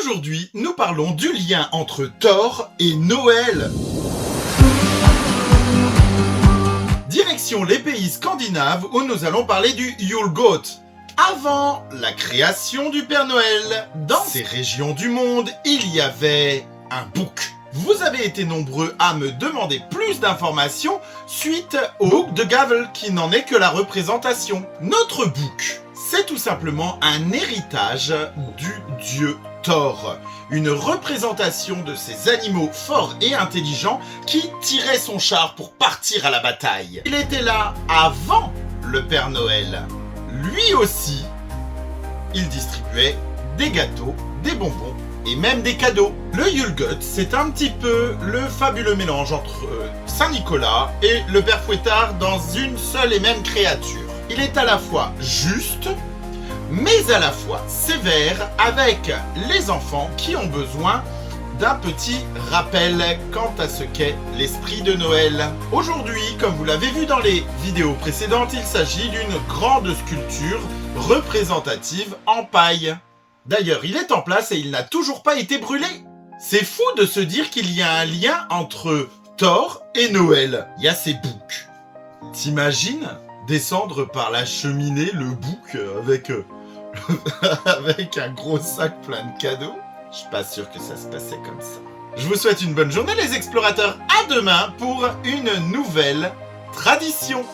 Aujourd'hui, nous parlons du lien entre Thor et Noël. Direction les pays scandinaves où nous allons parler du Yule Goat. Avant la création du Père Noël, dans ces régions du monde, il y avait un bouc. Vous avez été nombreux à me demander plus d'informations suite au bouc de Gavel qui n'en est que la représentation. Notre bouc, c'est tout simplement un héritage du dieu Thor, une représentation de ces animaux forts et intelligents qui tiraient son char pour partir à la bataille. Il était là avant le Père Noël. Lui aussi, il distribuait des gâteaux, des bonbons et même des cadeaux. Le Yule Goat, c'est un petit peu le fabuleux mélange entre Saint-Nicolas et le Père Fouettard dans une seule et même créature. Il est à la fois juste, mais à la fois sévère avec les enfants qui ont besoin d'un petit rappel quant à ce qu'est l'esprit de Noël. Aujourd'hui, comme vous l'avez vu dans les vidéos précédentes, il s'agit d'une grande sculpture représentative en paille. D'ailleurs, il est en place et il n'a toujours pas été brûlé. C'est fou de se dire qu'il y a un lien entre Thor et Noël. Il y a ces boucs. T'imagines descendre par la cheminée le bouc avec un gros sac plein de cadeaux? Je suis pas sûr que ça se passait comme ça. Je vous souhaite une bonne journée les explorateurs. À demain pour une nouvelle tradition.